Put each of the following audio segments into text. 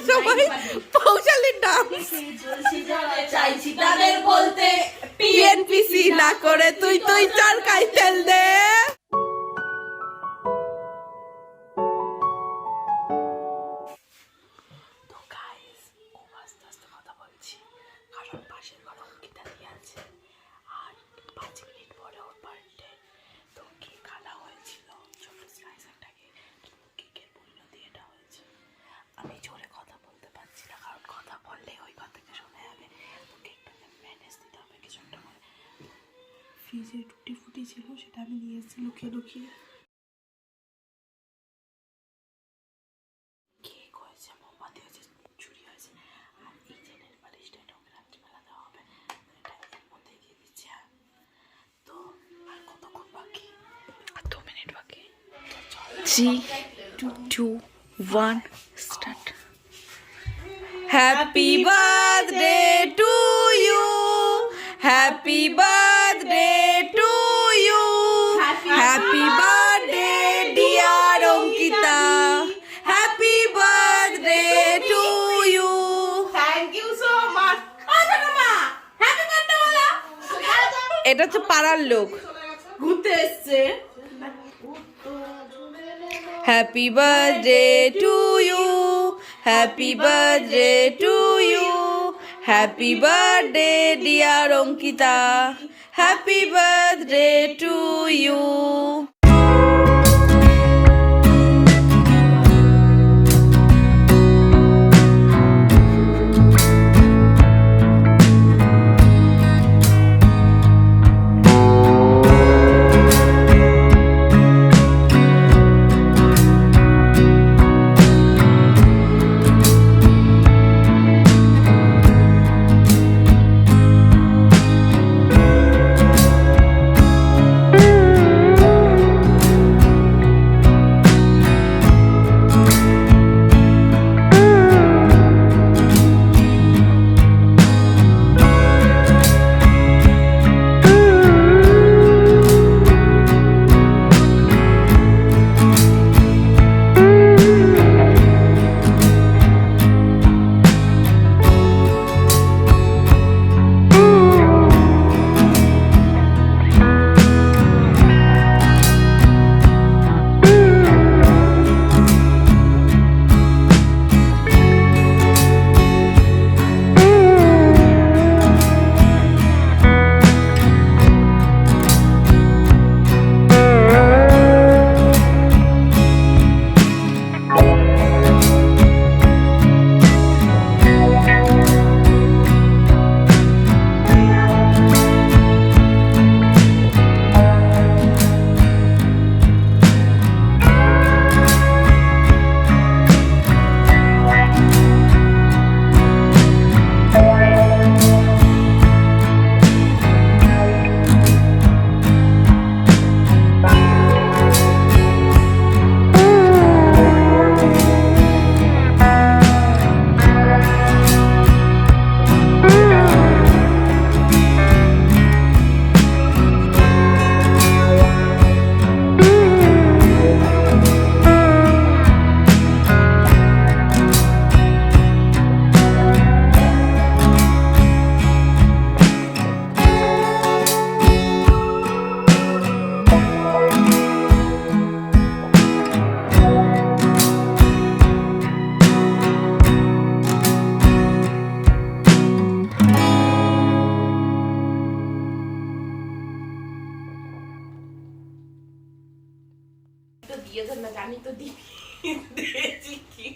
সবাই পৌশালির ডান্স চাইছি তাদের বলতে পিএনপিসি না করে তুই তুই চরকায় তেল দে। তো গাইস খুব আস্তে আস্তে কথা বলছি কারণ পাশের ঘরে অঙ্কিতা দিয়ে আছে আর 5 মিনিট পরে ওর বার্থডে। তো কেক আনা হয়েছিল ছোট স্লাইসারটাকে, কেকের পরিণতি এটা হয়েছে। আমি জোরে কথা বলতে পারছি না কারণ কথা বললে ওই কথাকে শোনা যাবে। তো কেকটাকে ম্যানেজ দিতে হবে কিছু একটা করে। ফ্রিজে টুটি ফুটি ছিল সেটা আমি নিয়ে এসেছি লুকিয়ে লুকিয়ে। কেক হয়েছে, মোমবাতি হয়েছে, চুরি হয়েছে আর এই যে নেল পালিশটা এটা ওকে রাত্রিবেলা দেওয়া হবে। এটা এর মধ্যে দিয়ে দিচ্ছি। তো আর কতক্ষণ বাকি? আর 2 মিনিট বাকি। 3, 2, 1 start. Happy birthday to you, happy birthday to you, happy birthday dear Ankita, happy birthday to you. Thank you so much. Happy birthday বলা। এটা হচ্ছে পাড়ার লোক ঘুরতে এসেছে। Happy birthday to you, happy birthday to you, happy birthday dear Ankita, happy birthday to you.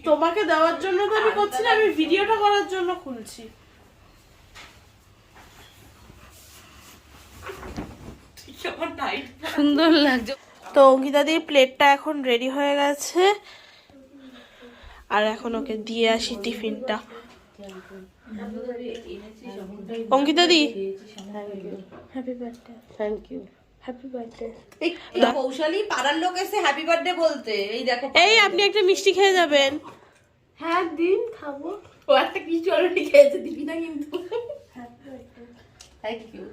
তোমাকে দেওয়ার জন্য তো আমি করছি না, আমি ভিডিওটা করার জন্য খুলছি। সুন্দর লাগছে। তো অঙ্কিতা দির প্লেটটা এখন রেডি হয়ে গেছে আর এখন ওকে দিয়ে আসি টিফিনটা। অঙ্কিতা দি happy birthday. Thank you. Happy birthday. Kaushali পাড়ার লোক এসে হ্যাপি বার্থডে বলতে। এই দেখো, এই আপনি একটা মিষ্টি খেয়ে যাবেন। হ্যাঁ দিন খাবো। ও একটা কিছু অলরেডি খেয়েছে, দিবি না কিন্তু। Thank you.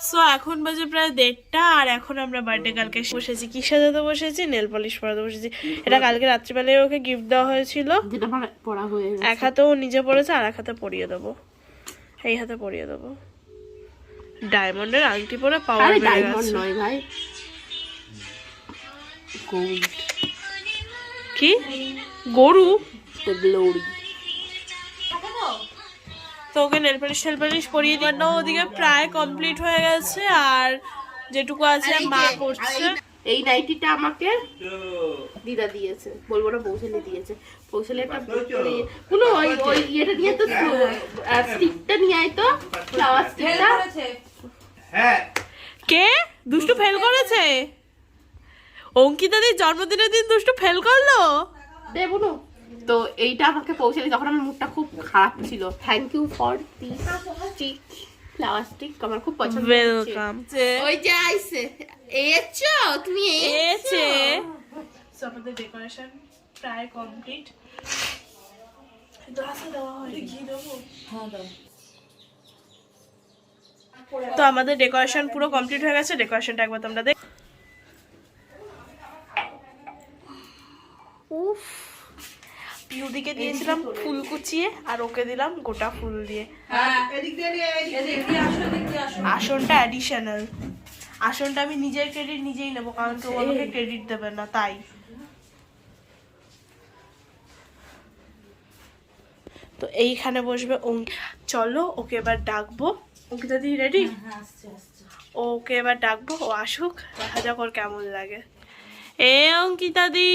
সো এখন বাজে প্রায় 1:30 আর এখন আমরা বার্থডে কালকে বসেছি, কি সাজাতে বসেছি, নেল পলিশ পরাতে বসেছি। এটা কালকে রাত্রিবেলায় ওকে গিফট দেওয়া হয়েছিল, যেটা আমার পড়া হয়ে গেছে। এক হাতে ও নিজে পড়েছে আর এক হাতে পরিয়ে দেবো, এই হাতে পরিয়ে দেবো। ডায়মন্ডের আংটি পরে পাওয়ার আরে বেড়ে ডায়মন্ড গেছে। নয় ভাই, গোল্ড, কি গরু? The glory. তো ওকে নেল পালিশ পরিয়ে দিই। ওদিকে প্রায় কমপ্লিট হয়ে গেছে আর যেটুকু আছে মা করছে। এই নাইটিটা আমাকে দিদা দিয়েছে, বলবো না পৌঁছালি দিয়েছে। পৌঁছালি একটা কোনো ওই ওই ইয়েটা নিয়ে তো স্টিকটা নিয়ে আয় তো, ফ্লাওয়ার স্টিকটা। হ্যাঁ কে দুষ্টু ফেল করেছে? অঙ্কিতাদির জন্মদিনের দিন দুষ্টু ফেল করলো। দেবো না তো এইটা আমাকে পৌঁছালি যখন আমার মুডটা খুব খারাপ ছিল। Thank you for this stick, flower stick, আমার খুব পছন্দ হয়েছে। ওয়েলকাম। ওই যে আইছে, এসছো তুমি, এসে সো আমাদের ডেকোরেশন প্রায় কমপ্লিট। তো আমাদের ডেকোরেশন পুরো কমপ্লিট হয়ে গেছে। ডেকোরেশনটা একবার তোমরা দেখ। উফ, পিউদিকে দিয়েছিলাম ফুল কুচিয়ে আর ওকে দিলাম গোটা ফুল দিয়ে। আসনটা অ্যাডিশনাল, আসনটা আমি নিজের ক্রেডিট নিজেই নেবো, কারণ কেউ আমাকে ক্রেডিট দেবে না তাই। তো এইখানে বসবে। চলো ওকে এবার ডাকবো। অঙ্কিতা দি রেডি? ওকে এবার ডাকবো, ও আসুক, দেখা যাক ওর কেমন লাগে। এ অঙ্কিতা দি,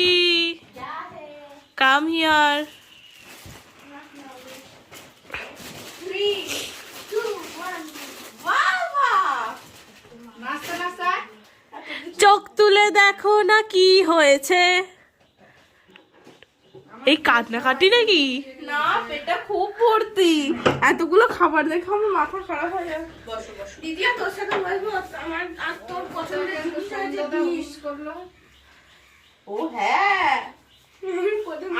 কাম হিয়ার। চোখ তুলে দেখো না কি হয়েছে। এই কান্নাকাটি নাকি? না পেটটা খুব ভর্তি, এতগুলো খাবার দেখে আমার মাথা খারাপ হয়ে যায়। দিদি আর তোর সাথে বলবো, আমার আর তোর পছন্দের জিনিস আছে মিস করলো। ও হ্যাঁ,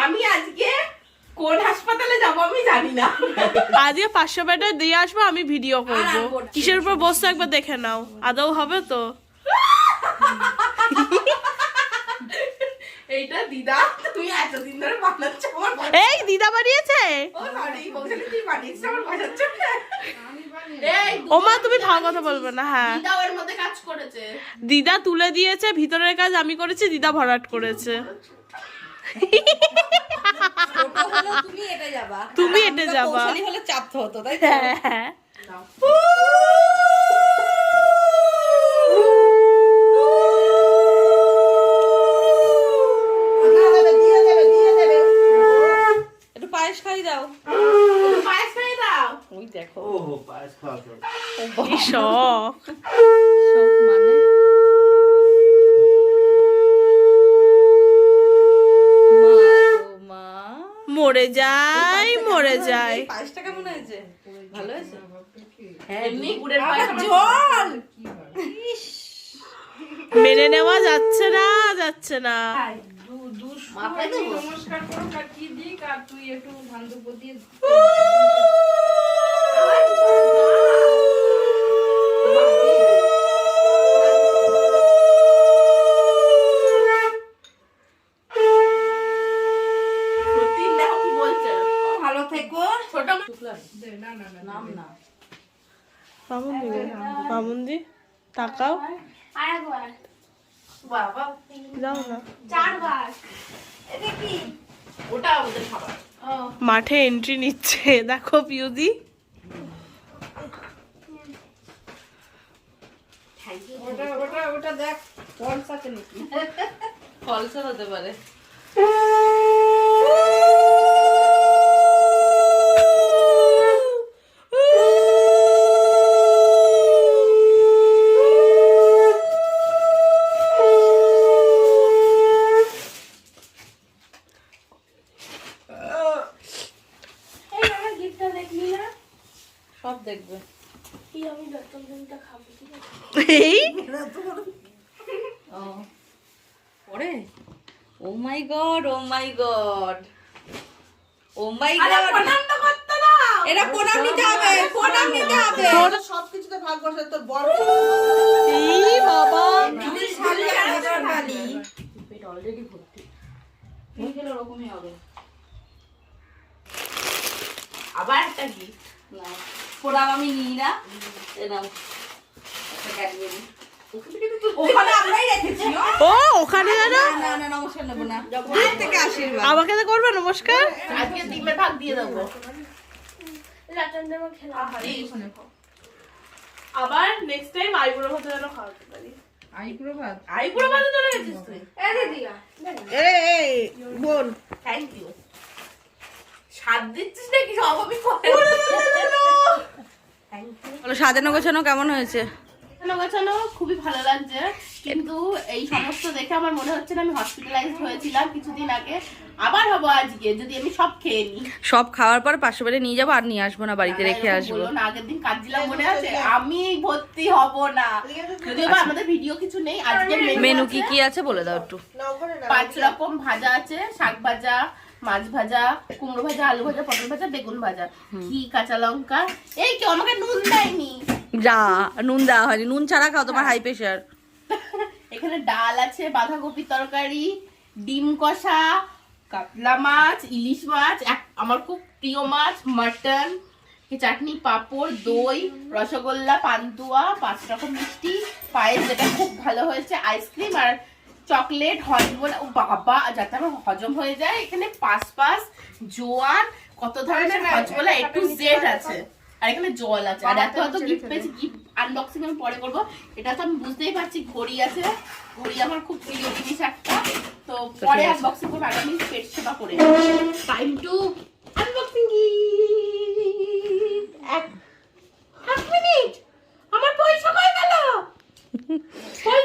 আমি আজকে কোন হাসপাতালে যাব আমি জানি না। আজকে 500 বেটা দিয়ে আসবো, আমি ভিডিও করবো। কিসের উপর বসতে একবার দেখে নাও, আদৌ হবে তো? এইটা দিদা তুমি এতদিন ধরে বানাচ্ছ আমার। এই দিদা বানিয়েছে? ও সরি, বলছিলি তুই বানিয়েছিস আমার বাজাচ্ছ। এই ও মা তুমি ভালো কথা বলবে না। হ্যাঁ, দিদা ওর মধ্যে কাজ করেছে। দিদা তুলে দিয়েছে, ভিতরের কাজ আমি করেছি, দিদা ভরাট করেছে। তুমি এটা যাবা, তুমি এটা যাবা। হলে চাপতে হতো, তাই তো? হ্যাঁ হ্যাঁ। একটু পায়েস খাই দাও। পায়েস খাই দাও। ওই দেখো ও পায়েস খাওয়া তো। কি শখ। সব মানে মা মরে যাই মরে যাই। পায়েসটা কেমন হয়েছে? ভালো হয়েছে? এমনি গুড়ের পায়েস আমার জল মেনে নেওয়া যাচ্ছে না, যাচ্ছে না। মাথায় দেবো। নমস্কার করো কাটিয়ে দিক আর তুই একটু ধান দুপো দিয়ে সত্যি দেখো কি বলছে। ভালো থেকো। ছোট দে, না না না নাম না মামুন্দি গো, মামুন্দি তাকাও, বাবা যাও না। ওটা আমাদের খাবার। মাঠে এন্ট্রি নিচ্ছে, দেখো পিউদি। ওটা ওটা ওটা দেখ ফলস আছে নাকি। ফলসা হতে পারে। সব দেখবে। এই ও ওরে, ও মাই গড, ও মাই গড, ও মাই আরে গড। প্রণাম তো করতে দাও। এটা প্রণাম নিতে হবে, প্রণাম নিতে হবে। সবকিছুতে ভাগ বসে তোর বড় এই বাবা তুই শালি আর এটা ঢালি। পেট অলরেডি ভর্তি। এই গেলে ওরকমই হবে। আবার একটা গিফট। না, প্রণাম আমি নিই না। এ নাও, একটা ক্যাডবেরি। ওখানে আমরাই রেখেছি। ও ওখানে জানো না না না, নমস্কার নেবো না। দূর থেকে আশীর্বাদ। আমাকে তো করবে নমস্কার। আজকে ডিমের ভাগ দিয়ে দেবো। আবার নেক্সট টাইম আইবুড়ো ভাত যেন খাওয়াতে পারি। আইপুরো ভাত। আইপুরো ভাতে চলে গেছিস তুই। এই বোন, থ্যাংক ইউ। স্বাদ দিচ্ছিস নাকি সব আমি করে। Thank you. বলো সাজানো গোছানো কেমন হয়েছে? গোছানো গোছানো খুবই ভালো লাগছে, কিন্তু এই সমস্ত দেখে আমার মনে হচ্ছে না আমি হসপিটালাইজড হয়েছিলাম কিছুদিন আগে, আবার হবো আজকে যদি আমি সব খেয়ে নিই। সব খাওয়ার পর পাশের বাড়ি নিয়ে যাবো, আর নিয়ে আসবো না, বাড়িতে রেখে এরকম আসবো। বলো না, আগের দিন কাঁদছিলাম মনে আছে? আমি ভর্তি হব না, যদিও বা আমাদের ভিডিও কিছু নেই। আজকে মেনু কি কি আছে বলে দাও একটু। 5 রকম ভাজা আছে, শাক ভাজা, মাছ ভাজা, কুমড়ো ভাজা, আলু ভাজা, পটল ভাজা, বেগুন ভাজা, ঘি, কাঁচা লঙ্কা। এই কেউ আমাকে নুন দেয়নি। যা, নুন দেওয়া হয়নি, নুন ছাড়া খাও, তোমার হাই প্রেশার। এখানে ডাল আছে, বাঁধাকপির তরকারি, ডিম কষা, কাতলা মাছ, ইলিশ মাছ, আমার খুব প্রিয় মাছ, মাটন, চাটনি, পাঁপড়, দই, রসগোল্লা, পান্তুয়া, 5 রকম মিষ্টি, পায়েস যেটা খুব ভালো হয়েছে, আইসক্রিম আর চকলেট, হজমোলা। ও বাবা, যাতে আমার হজম হয়ে যায়। এখানে পাস জোয়ান, কত ধরনের হজমোলা A to Z আছে, আর এখানে জল আছে, আর এত গিফট পেয়েছি। গিফট আনবক্সিং আমি পরে করবো। এটা তো আমি বুঝতেই পারছি। ঘড়ি আছে, ঘড়ি আমার খুব প্রিয় জিনিস একটা, তো পরে আনবক্সিং করবো। আগে আমি পেট সেবা করে টাইম টু আনবক্সিং। এক মিনিট, আমার পয়সা কই গেল?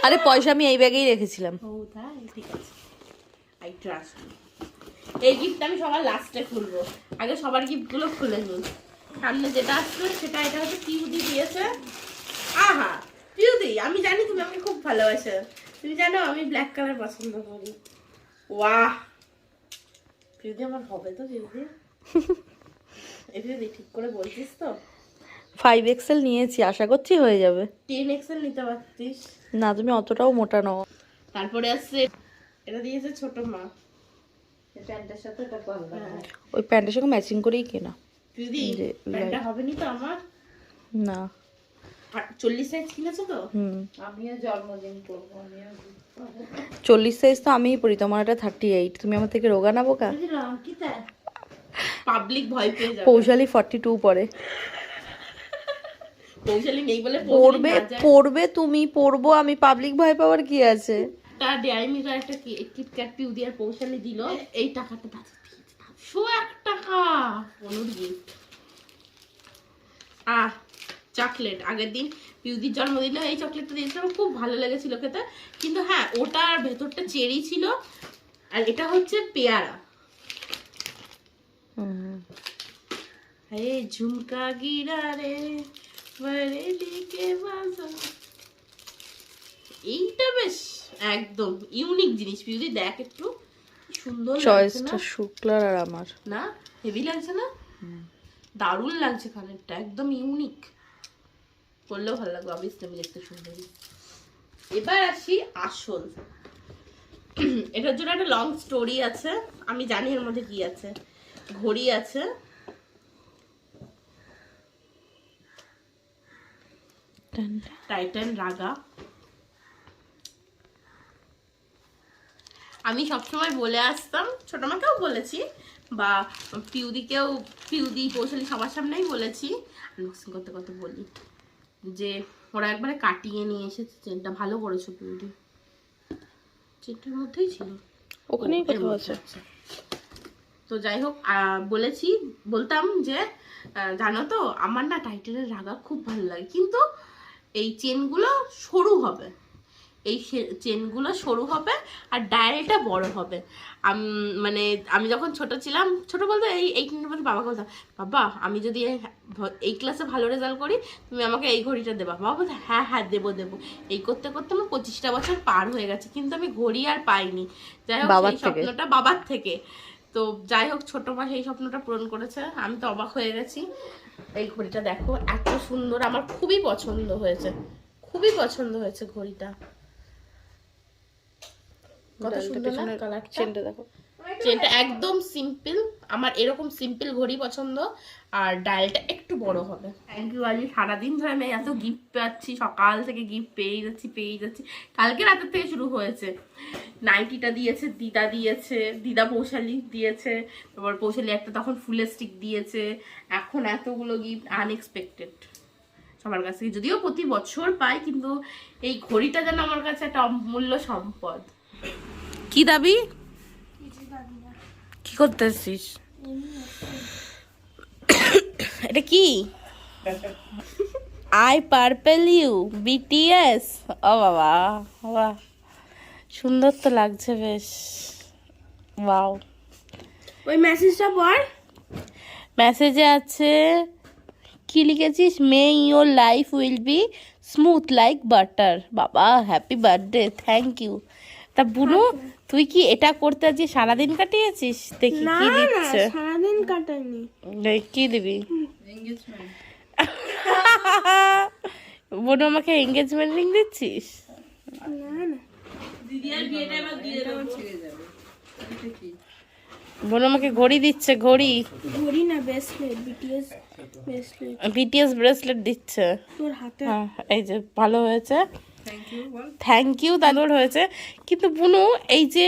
আরে পয়সা আমি এই ব্যাগেই রেখেছিলাম। ও তাই, ঠিক আছে, আই ট্রাস্ট। এই গিফট আমি সবার লাস্টে খুলবো, আগে সবার গিফটগুলো খুলে নিই। সামনে যেটা আসছে সেটা, এটা হচ্ছে পিউদি দিয়েছে। আহা পিউদি, আমি জানি তুমি আমাকে খুব ভালোবাসো, তুমি জানো আমি ব্ল্যাক কালার পছন্দ করি। ওয়াহ, পিউদি আমার হবে তো? পিউদি এই পিউদি ঠিক করে বলছিস তো? 5XL নিয়েছি, আশা করছি হয়ে যাবে। 10XL নিতে পারতিস না, তুমি অতটাও মোটা নও। তারপরে আসছে এটা দিয়েছে ছোট মা, প্যান্টের সাথে এটা পারবে না। ওই প্যান্টের সঙ্গে ম্যাচিং করেই কেনা। দিদি যে প্যান্টটা হবে নি তো আমার? না। 40 সাইজ কিনেছো তো? আমিও জন্মদিন করবো, আমিও 40 সাইজ তো আমিই পরি, তোমার এটা 38। তুমি আমার থেকে রোগা না বোকা? পাবলিক ভয় পেয়ে যাবে। পৌশালি 42 পরে। পৌঁছালি নেই বলে পড়বে পড়বে, তুমি পড়বো আমি, পাবলিক ভয় পাওয়ার কি আছে? তা ডেয়ারি মিল্ক একটা কিটক্যাট পিউদি আর পৌঁছালি দিল। এই টাকাটা দাদা দিয়েছে, 101 টাকা অনুর গিফট। চকলেট আগের দিন পিউদির জন্মদিনে এই চকলেটটা দিয়েছিল, আমার খুব ভালো লেগেছিল খেতে। কিন্তু হ্যাঁ, ওটার ভেতরটা চেরি ছিল, আর এটা হচ্ছে পেয়ারা। ঝুমকা গিরা রে দিকে বাজা। এইটা বেশ একদম ইউনিক জিনিস। পিউদি দেখ একটু সুন্দর চয়েসটা শুক্লার আর আমার না, হেভি লাগছে না? দারুণ লাগছে কালারটা, একদম ইউনিক। করলেও ভালো লাগবে, অবভিয়াসলি আমি দেখতে সুন্দরী। এবার আসি আসল। এটার জন্য একটা লং স্টোরি আছে, আমি জানি এর মধ্যে কি আছে। ঘড়ি আছে, টাইটান রাগা। আমি সবসময় বলে আসতাম, ছোট মাকেও বলেছি, বা পিউদি পৌঁছালি সবার সামনেই বলেছি, আনবক্সিং করতে করতে বলি, যে ওরা একবারে কাটিয়ে নিয়ে এসেছে চেনটা। ভালো করেছো পিউদি, চেনটার মধ্যেই ছিল, ওখানেই কোথাও আছে। তো যাই হোক, বলতাম যে জানো তো আমার না টাইটানের রাগা খুব ভালো লাগে, কিন্তু এই চেনগুলো সরু হবে, এই চেনগুলো সরু হবে আর ডায়ালটা বড় হবে। মানে আমি যখন ছোট ছিলাম, ছোট বলতে এই 8 বছর, বাবাকে বলতাম, বাবা আমি যদি এই ক্লাসে ভালো রেজাল্ট করি তুমি আমাকে এই ঘড়িটা দেবা। বাবা বলতো হ্যাঁ হ্যাঁ দেবো। এই করতে করতে আমার 25টা বছর পার হয়ে গেছে, কিন্তু আমি ঘড়ি আর পাইনি। যাই হোক, সেই স্বপ্নটা বাবার থেকে। তো তো যাই হোক, ছোট মা সেই স্বপ্নটা পূরণ করেছে। আমি তো অবাক হয়ে গেছি। এই ঘড়িটা দেখো এত সুন্দর, আমার খুবই পছন্দ হয়েছে, খুবই পছন্দ হয়েছে ঘড়িটা। কত সুন্দর না কালারটা, চেনটা দেখো। চেনটা একদম সিম্পল, আমার এরকম সিম্পল ঘড়ি পছন্দ। আর ডায়ালটা একটু বড় হবে। Thank you. আজকে সারাদিন ধরে আমি এত গিফট পাচ্ছি, সকাল থেকে গিফট পেয়ে যাচ্ছি। কালকে রাতের থেকে শুরু হয়েছে। নাইটিটা দিয়েছে দিদা পৌশালি দিয়েছে, তারপর পৌশালি একটা তখন ফুলের স্টিক দিয়েছে, এখন এতগুলো গিফট আনএক্সপেক্টেড সবার কাছ থেকে। যদিও প্রতি বছর পাই, কিন্তু এই ঘড়িটা যেন আমার কাছে একটা অমূল্য সম্পদ। কি দাবি, কি করতেছিস? এটা কি? I purple you BTS. ও বাবা, বাহ সুন্দর তো লাগছে বেশ। ওয়াও। ওই মেসেজটা পড়। মেসেজে আছে কি লিখেছিস? May your life will be smooth like butter. বাবা হ্যাপি বার্থডে, থ্যাংক ইউ। তা বুনু, তুই কি এটা করতে আজকে সারাদিন কাটিয়েছিস? দেখি না কি না, দিচ্ছে। সারাদিন কাটাইনি। কি দিবি? বুনু আমাকে এঙ্গেজমেন্ট রিং দিচ্ছিস? না না, বুনু আমাকে ঘড়ি দিচ্ছে, ঘড়ি ঘড়ি না, bracelet, BTS bracelet BTS bracelet দিচ্ছে। তোর হাতে। হ্যাঁ এই যে ভালো হয়েছে, থ্যাংক ইউ দাদুর হয়েছে। কিন্তু বুনু, এই যে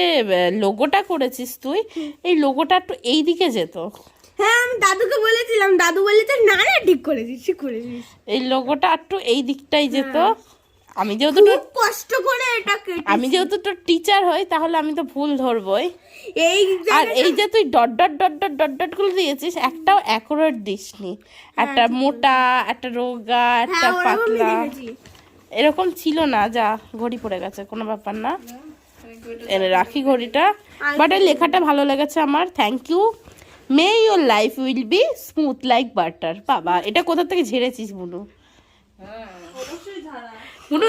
লোগোটা করেছিস তুই, এই লোগোটা একটু এই দিকে যেত। হ্যাঁ, আমি দাদুকে বলেছিলাম, দাদু বলেছে না না ঠিক করেছিস, ঠিক করেছিস। এই লোগোটা একটু এই দিকটাই যেত। আমি যেহেতু খুব কষ্ট করে এটা কেটে। আমি যেহেতু তোর টিচার হই, তাহলে আমি তো ভুল ধরবই। এই আর এই যে তুই dot dot dot dot dot dot গুলো দিয়েছিস, একটাও অ্যাকুরেট দিসনি। একটা মোটা, একটা রোগা, একটা হ্যাঁ, ওরকমই পাতলা, দেখেছি। এরকম ছিল না। যা, ঘড়ি পড়ে গেছে, কোনো ব্যাপার না, এনে রাখি ঘড়িটা। বাট এই লেখাটা ভালো লেগেছে আমার, thank you. May your life will be smooth like butter. বাবা, এটা কোথা থেকে ঝেড়েছিস বুনু? বুনু,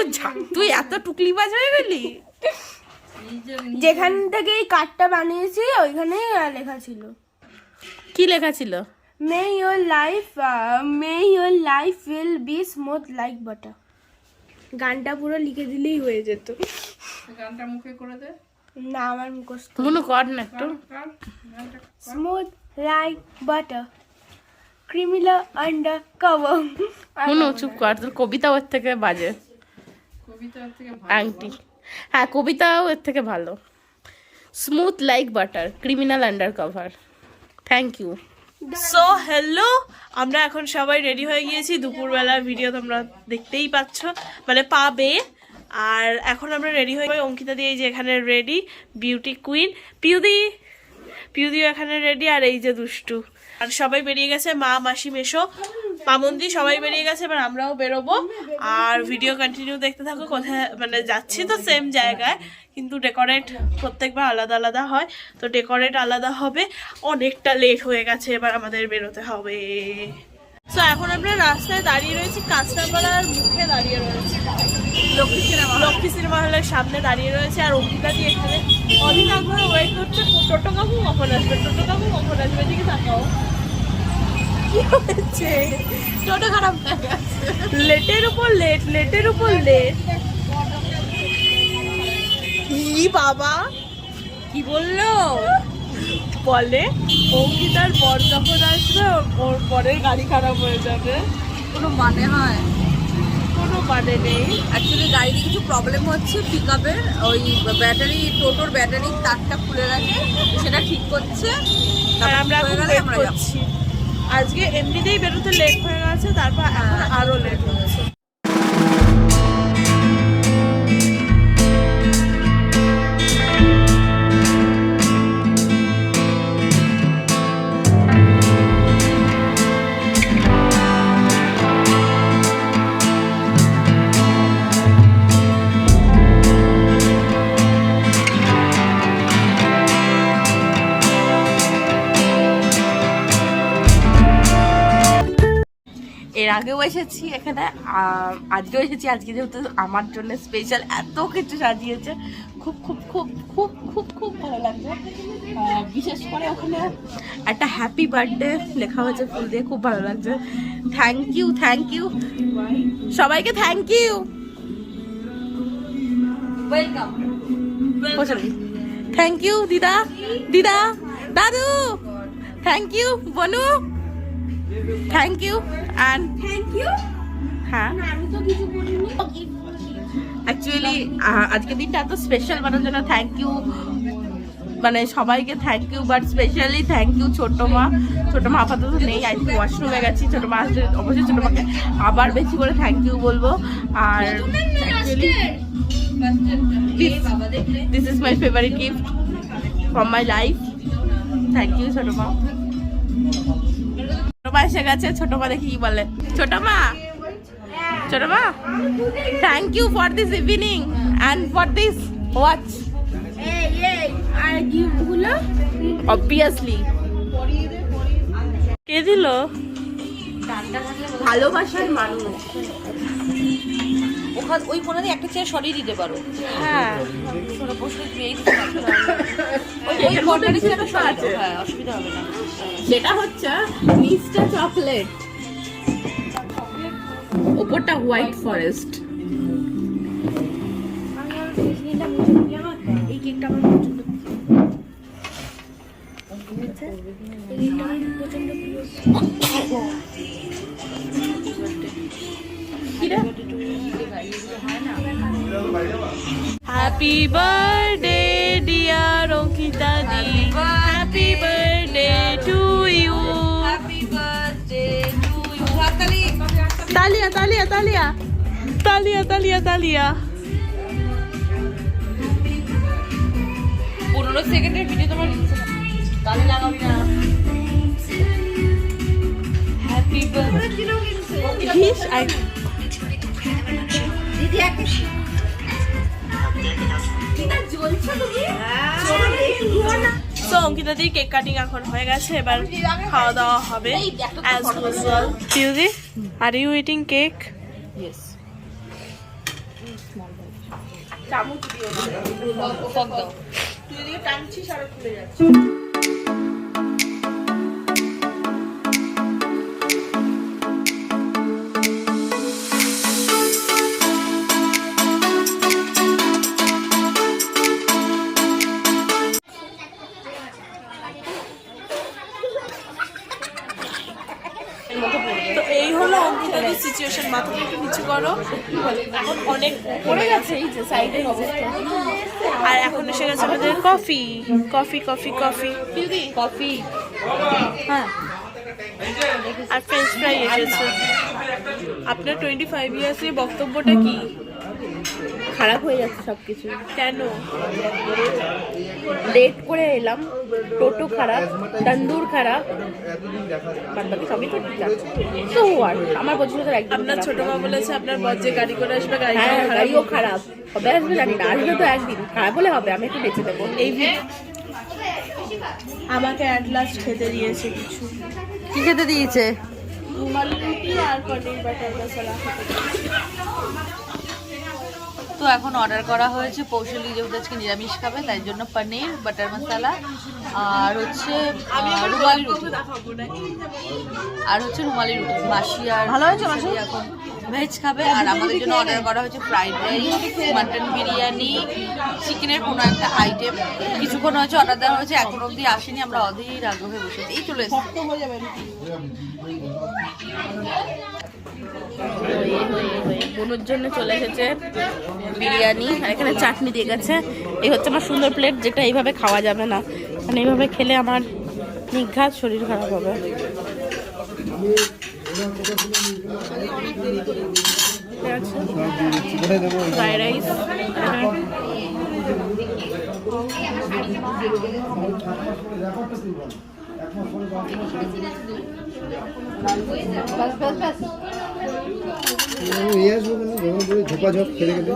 তুই এত টুকলিবাজ হয়ে গেলি। যেখান থেকে এই কার্ডটা বানিয়েছি ওইখানে লেখা ছিল, কি লেখা ছিল? মে your life will be smooth like butter. গানটা পুরো লিখে দিলেই হয়ে যেত। গানটা মুখে করে দে। না, আমার মুখস্থ। বুনু কর না একটু। Smooth like butter, criminal under cover. বুনু চুপ কর, তোর কবিতাও এর থেকে বাজে। কবিতার থেকে আংটি, হ্যাঁ কবিতাও এর থেকে ভালো। Smooth like butter, criminal under cover. Thank you. So hello, আমরা এখন সবাই রেডি হয়ে গিয়েছি। দুপুরবেলার ভিডিও তোমরা দেখতেই পাচ্ছ, মানে পাবে। আর এখন আমরা রেডি হয়ে অঙ্কিতা দিয়ে, এই যে এখানে রেডি, বিউটি কুইন পিউদিও এখানে রেডি, আর এই যে দুষ্টু। আর সবাই বেরিয়ে গেছে, মা, মাসি, মেশো, মামন্দি সবাই বেরিয়ে গেছে। এবার আমরাও বেরোবো। আর ভিডিও কন্টিনিউ দেখতে থাকো। কোথায় মানে যাচ্ছি তো সেম জায়গায়, কিন্তু ডেকোরেট প্রত্যেকবার আলাদা আলাদা হয়, তো ডেকোরেট আলাদা হবে। অনেকটা লেট হয়ে গেছে, এবার আমাদের বেরোতে হবে। সো এখন আমরা রাস্তায় দাঁড়িয়ে রয়েছি, কাঁচরাপাড়ার মুখে দাঁড়িয়ে রয়েছি, লক্ষ্মী সিনেমা হলের সামনে দাঁড়িয়ে রয়েছে। আর অঙ্কিতা দিয়ে এখানে অনেক আগ্রহে ওয়েট করছে, টোটো কাকু কখন আসবে, টোটো কাকু কখন আসবে। এদিকে তাকাও, কি হয়েছে? টোটো খারাপ হয়ে গেছে, লেটের উপর লেট। কি বাবা কি বললো? বলে অঙ্কিতার বর যখন আসবে ওর বরের গাড়ি খারাপ হয়ে যাবে। কোনো মানে হয়? কোনো মানে নেই। অ্যাকচুয়ালি গাড়িতে কিছু প্রবলেম হচ্ছে, পিক আপের ওই ব্যাটারি, টোটোর ব্যাটারির তারটা খুলে গেছে, সেটা ঠিক করছে। আর আমরা এখন wait করছি। আজকে এমনিতেই বেরোতে লেট হয়ে গেছে, তারপর এখন আরো লেট হচ্ছে। এর আগেও এসেছি এখানে, আজকেও এসেছি। আজকে যেহেতু আমার জন্য স্পেশাল এত কিছু সাজিয়েছে, খুব খুব খুব খুব খুব খুব ভালো লাগছে। বিশেষ করে ওখানে একটা হ্যাপি বার্থডে লেখা হয়েছে ফুল দিয়ে, খুব ভালো লাগছে। থ্যাংক ইউ সবাইকে, thank you, welcome, thank you দিদা, দাদু, থ্যাংক ইউ বনু, thank you and thank you. হ্যাঁ আমি তো কিছু বলিনি। অ্যাকচুয়ালি আজকের দিনটা এত স্পেশাল বানানোর জন্য থ্যাংক ইউ, মানে সবাইকে thank you, but specially thank you ছোট মা আপাতত নেই, আই থিঙ্ক ওয়াশরুমে গেছি। ছোট মা আসলে অবশ্যই ছোট মাকে আবার বেশি করে থ্যাংক ইউ বলবো। আর this is my favourite gift from my life. Thank you ছোট মা। এসে গেছে, ছোট মা দেখি কি বলে। ছোট মা thank you for this evening and for this watch. আর গিফটগুলো অবভিয়াসলি কে দিল? ভালোবাসার মানুষ। ওখানে ওই কোণে একটা চেয়ার সরিয়ে দিতে পারো। হ্যাঁ, ওই কর্নারে চেয়ারটা সরিয়ে দাও, হ্যাঁ অসুবিধা হবে না। সেটা হচ্ছে মিস্টার চকলেট, ওপরটা হোয়াইট ফরেস্ট। এই কেকটা আমার পছন্দ। এই কেকটা আমার পছন্দ। হ্যাপি বার্থডে ডিয়ার অঙ্কিতা দি, হ্যাপি বার্থডে টু ইউ। তালিয়া তালিয়া তালিয়া তালিয়া তালিয়া তালিয়া। 15 সেকেন্ডের ভিডিও তোমার তাহলে লাগাবি না। Happy birthday. দিদি একটা তো অঙ্কিতা দি কেক কাটিং এখন হয়ে গেছে, এবার খাওয়া দাওয়া হবে অ্যাজ ইউজুয়াল। দিদি, are you eating cake? Yes. চামচ দিও না, ফক দাও। তুই এদিকে টানছিস আর খুলে যাচ্ছে। তো এই হলো অঙ্কিতাদের সিচুয়েশন। মাথাটা একটু নিচু করো, এখন অনেক পড়ে গেছে এই যে সাইডের অবস্থা। আর এখন এসে গেছে আমাদের coffee coffee coffee coffee coffee. হ্যাঁ, আর ফ্রেঞ্চ ফ্রাই এসেছে। আপনার 25 ইয়ার্সে বক্তব্যটা কি? খারাপ হয়ে যাচ্ছে সবকিছু। কেন? লেট করে এলাম, টোটো খারাপ, তন্দুর খারাপ, বাদবাকি সবই তো ঠিক আছে। তো আর আমার বছর একদম আপনার ছোট মা বলেছে আপনার বর যে গাড়ি করে আসবে, হ্যাঁ গাড়িও গাড়িও খারাপ হবে, আসবে জানি না, আসবে তো একদিন, খারাপ হলে হবে, আমি একটু বেঁচে দেবো। এই আমাকে অ্যাট লাস্ট খেতে দিয়েছে কিছু। কি খেতে দিয়েছে? রুমালি রুটি আর পনির বাটার মশলা খেতে দিয়েছে। তো এখন অর্ডার করা হয়েছে, পৌশালি যেহেতু আজকে নিরামিষ খাবে তাই জন্য পনির বাটার মশলা আর হচ্ছে রুমালি রুটি, আর হচ্ছে রুমালি রুটি। মাসি আর ভালো হয়েছে, মাসি এখন ভেজ খাবে। আর আমাদের জন্য অর্ডার করা হয়েছে ফ্রাইড রাইস, মাটন বিরিয়ানি, চিকেনের কোনো একটা আইটেম। কিছুক্ষণ হয়েছে অর্ডার দেওয়া হয়েছে, এখন অবধি আসেনি। আমরা অধীর আগ্রহে বসে এই চলে এসেছি। বোনের জন্য চলে এসেছে বিরিয়ানি, আর এখানে চাটনি দিয়ে গেছে। এই হচ্ছে আমার সুন্দর প্লেট, যেটা এইভাবে খাওয়া যাবে না, মানে এইভাবে খেলে আমার নিঘাত শরীর খারাপ হবে। ফ্রাইড রাইস, ঝোপাঝপ খেলে গেলে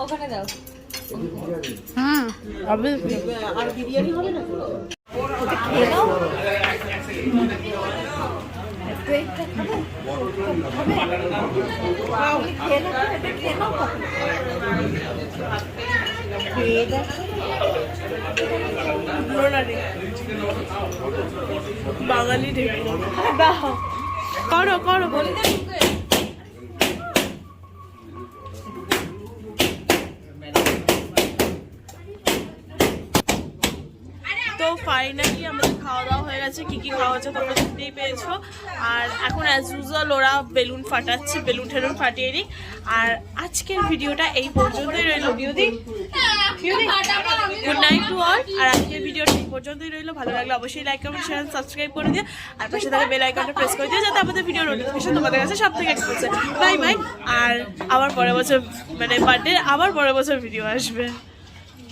ওখানে দাও। আর বিরিয়ানি হবে না? বাঙালি ঢেকে করো করো বলি তো ফাইনালি আমাদের খাওয়া দাওয়া হয়ে গেছে। কি কি খাওয়া হচ্ছে তোমরা দেখতেই পেয়েছো। আর এখন অ্যাজ ইউজুয়াল ওরা বেলুন ফাটাচ্ছে, বেলুন ঠেলুন ফাটিয়ে নিই। আর আজকের ভিডিওটা এই পর্যন্তই রইল। বিউদি গুড নাইট টু অল। আর আজকের ভিডিওটা এই পর্যন্তই রইল। ভালো লাগলে অবশ্যই লাইক কমেন্ট শেয়ার সাবস্ক্রাইব করে দিও। আর পাশে থাকা বেল আইকনটা প্রেস করে দিও যাতে আমাদের ভিডিও নোটিফিকেশন তোমাদের কাছে সব থেকে এক্সক্লুসিভ। Bye bye. আর আবার পরের বছর মানে বার্থডে আবার পরের বছর ভিডিও আসবে।